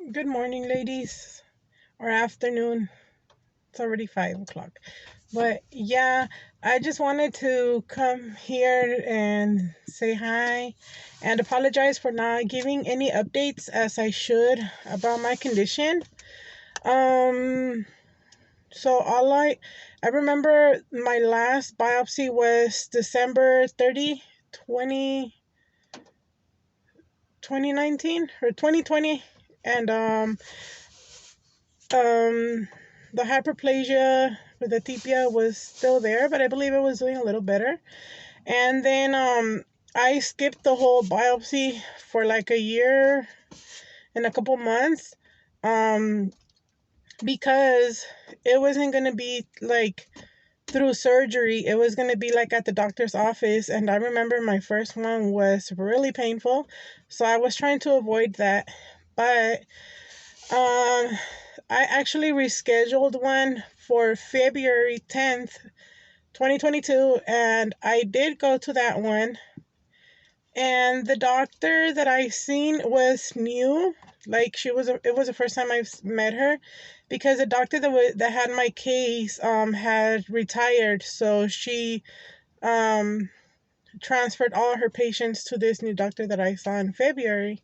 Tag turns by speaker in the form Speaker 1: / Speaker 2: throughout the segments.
Speaker 1: Good morning, ladies, or afternoon. It's already 5 o'clock. But yeah, I just wanted to come here and say hi and apologize for not giving any updates as I should about my condition. Um, so I remember my last biopsy was December 30, 2019 or 2020, and Um, the hyperplasia with Atypia was still there, but I believe it was doing a little better. And then I skipped the whole biopsy for like a year and a couple months um, because it wasn't going to be like through surgery. It was going to be like at the doctor's office. And I remember my first one was really painful. So I was trying to avoid that. But I actually rescheduled one for February 10th, 2022, and I did go to that one. And the doctor that I seen was new. Like it was the first time I've met her, because the doctor that had my case had retired, so she um transferred all her patients to this new doctor that I saw in February.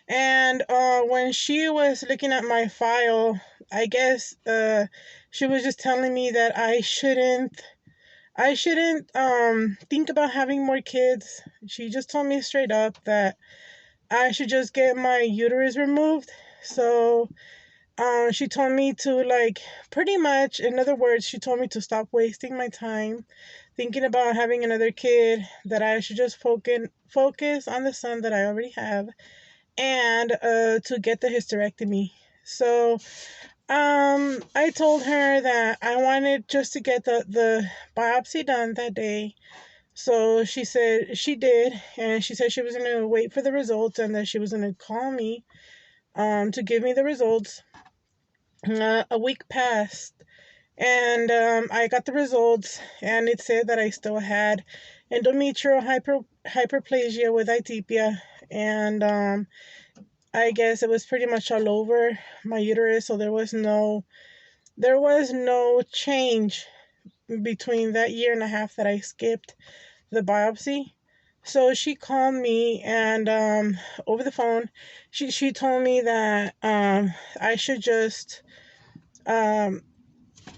Speaker 1: And when she was looking at my file, I guess she was just telling me that I shouldn't think about having more kids. She just told me straight up that I should just get my uterus removed. So she told me to, like, pretty much, in other words, she told me to stop wasting my time thinking about having another kid, that I should just focus on the son that I already have, and to get the hysterectomy. So I told her that I wanted just to get the biopsy done that day. So she said she did, and she said she was going to wait for the results and that she was going to call me to give me the results. A week passed, and I got the results, and it said that I still had endometrial hyperplasia with Atypia, and I guess it was pretty much all over my uterus, so there was no change between that year and a half that I skipped the biopsy. So she called me, and over the phone, she told me that I should just um,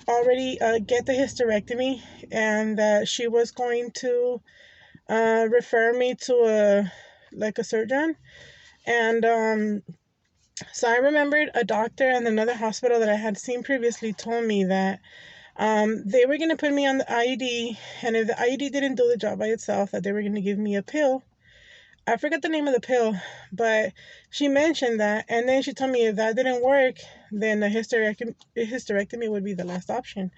Speaker 1: already get the hysterectomy, and that she was going to refer me to a surgeon. And so I remembered a doctor and another hospital that I had seen previously told me that they were going to put me on the IUD, and if the IUD didn't do the job by itself, that they were going to give me a pill. I forgot the name of the pill, but she mentioned that, and then she told me if that didn't work, then the hysterectomy would be the last option.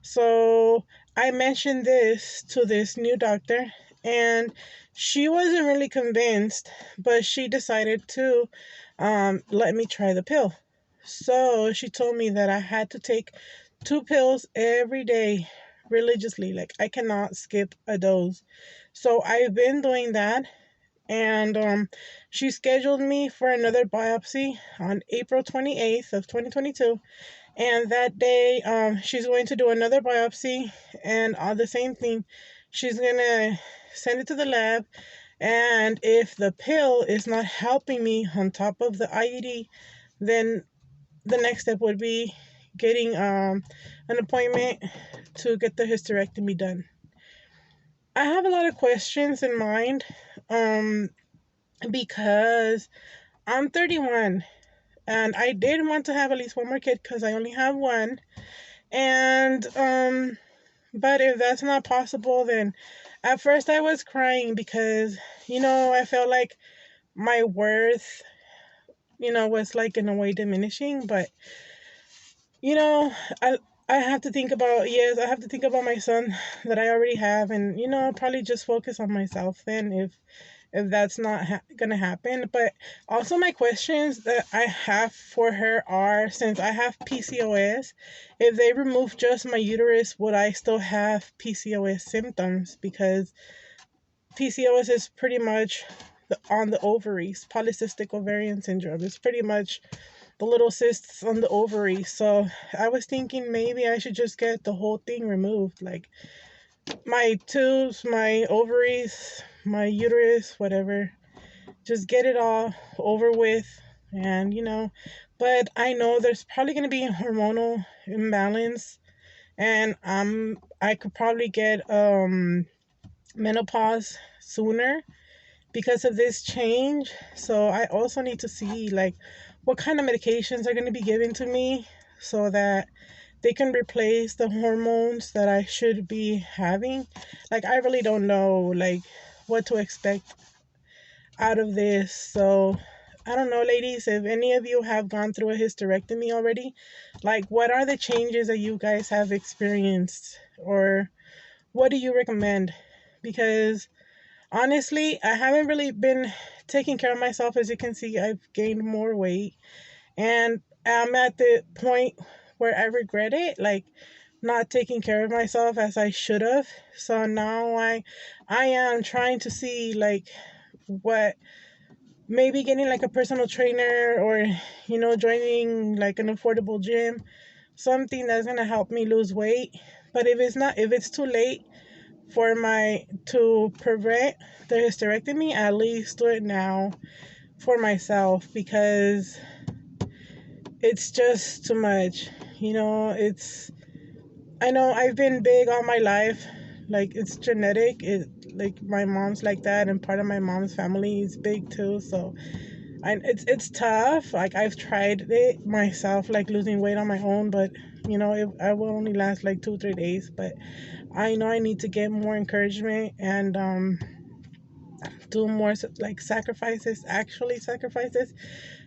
Speaker 1: So I mentioned this to this new doctor, and she wasn't really convinced, but she decided to let me try the pill. So she told me that I had to take 2 pills every day religiously. Like, I cannot skip a dose. So I've been doing that, and she scheduled me for another biopsy on April 28th of 2022. And that day, she's going to do another biopsy, and on the same thing, she's going to send it to the lab. And if the pill is not helping me on top of the IUD, then the next step would be getting an appointment to get the hysterectomy done. I have a lot of questions in mind, um, because I'm 31, and I did want to have at least one more kid because I only have one. And but if that's not possible, then at first I was crying because, I felt like my worth, was like in a way diminishing. But you know, I I have to think about, yes, I have to think about my son that I already have, and probably just focus on myself then, if that's not gonna happen. But also, my questions that I have for her are, since I have PCOS, if they remove just my uterus, would I still have PCOS symptoms? Because PCOS is pretty much on the ovaries. Polycystic ovarian syndrome is pretty much the little cysts on the ovary. So I was thinking maybe I should just get the whole thing removed, like my tubes, my ovaries, my uterus, whatever. Just get it all over with. And but I know there's probably going to be a hormonal imbalance, and I could probably get menopause sooner because of this change. So I also need to see like what kind of medications are going to be given to me so that they can replace the hormones that I should be having. Like I really don't know like what to expect out of this. So I don't know, ladies, if any of you have gone through a hysterectomy already, like what are the changes that you guys have experienced, or what do you recommend? Because honestly, I haven't really been taking care of myself. As you can see, I've gained more weight, and I'm at the point where I regret it, like not taking care of myself as I should have. So now I am trying to see like what, maybe getting like a personal trainer, or joining like an affordable gym, something that's going to help me lose weight. But if it's too late for my to prevent the hysterectomy, at least do it now for myself, because it's just too much. It's, I know I've been big all my life, like it's genetic. It, like my mom's like that, and part of my mom's family is big too. So it's tough. Like I've tried it myself, like losing weight on my own, but I will only last like 2 3 days. But I know I need to get more encouragement, and do more like sacrifices, actually sacrifices,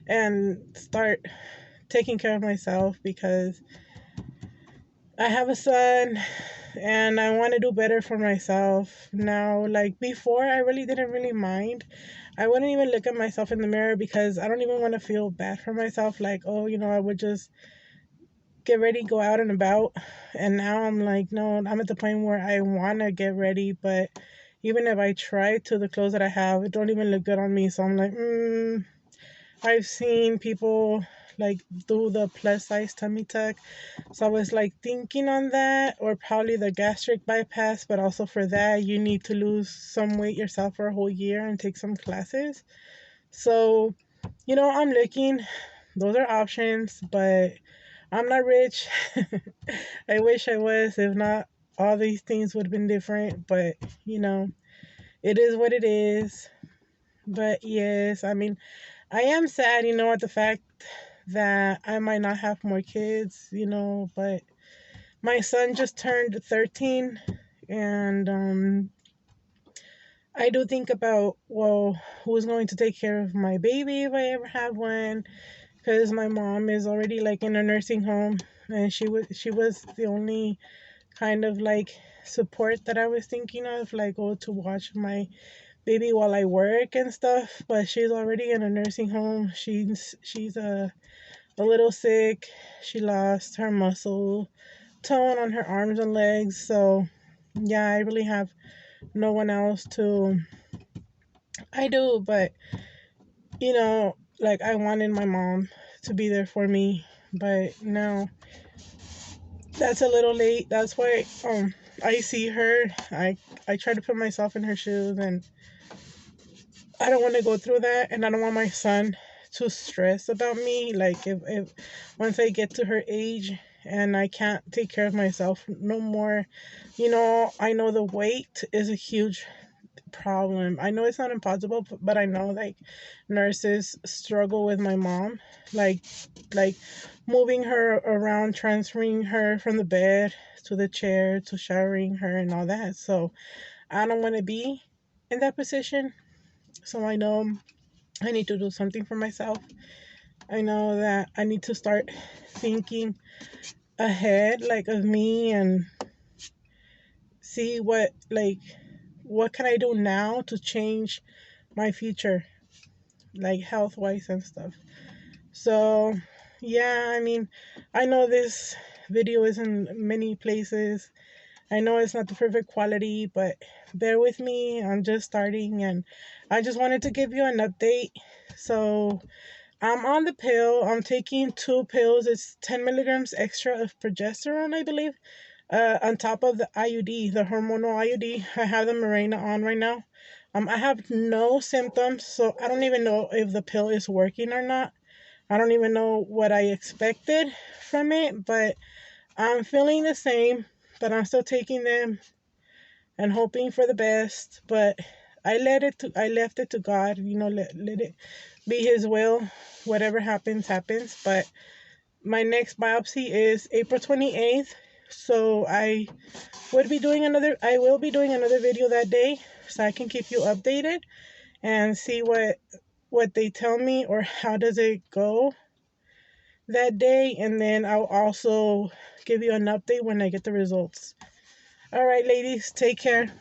Speaker 1: and start taking care of myself, because I have a son and I want to do better for myself now. Like before, I really didn't really mind. I wouldn't even look at myself in the mirror because I don't even want to feel bad for myself. Like, oh, I would just get ready, go out and about. And now I'm like, no, I'm at the point where I want to get ready, but even if I try to, the clothes that I have, it don't even look good on me. So I'm like, I've seen people like do the plus size tummy tuck. So I was like thinking on that, or probably the gastric bypass, but also for that, you need to lose some weight yourself for a whole year and take some classes. So, I'm looking, those are options, but I'm not rich. I wish I was. If not, all these things would have been different, but it is what it is. But yes, I mean, I am sad, at the fact that I might not have more kids, but my son just turned 13, and I do think about, well, who's going to take care of my baby if I ever have one, because my mom is already like in a nursing home, and she was the only kind of like support that I was thinking of, like, oh, to watch my baby while I work and stuff. But she's already in a nursing home. She's a little sick. She lost her muscle tone on her arms and legs. So yeah, I really have no one else to. I do, but like I wanted my mom to be there for me, but now that's a little late. That's why I see her. I try to put myself in her shoes, and I don't want to go through that, and I don't want my son to stress about me. Like if once I get to her age and I can't take care of myself no more, I know the weight is a huge problem. I know it's not impossible, but I know like nurses struggle with my mom, like like moving her around, transferring her from the bed to the chair, to showering her and all that. So I don't want to be in that position. So I know I need to do something for myself. I know that I need to start thinking ahead, like of me, and see what can I do now to change my future, like health wise and stuff. So yeah, I mean, I know this video is in many places. I know it's not the perfect quality, but bear with me. I'm just starting, and I just wanted to give you an update. So I'm on the pill. I'm taking 2 pills. It's 10 milligrams extra of progesterone, I believe, on top of the IUD, the hormonal IUD. I have the Mirena on right now. I have no symptoms, so I don't even know if the pill is working or not. I don't even know what I expected from it, but I'm feeling the same, but I'm still taking them and hoping for the best. But I left it to God, let it be his will. Whatever happens, happens. But my next biopsy is April 28th. So I will be doing another video that day so I can keep you updated and see what they tell me or how does it go that day, and then I'll also give you an update when I get the results. All right, ladies, take care.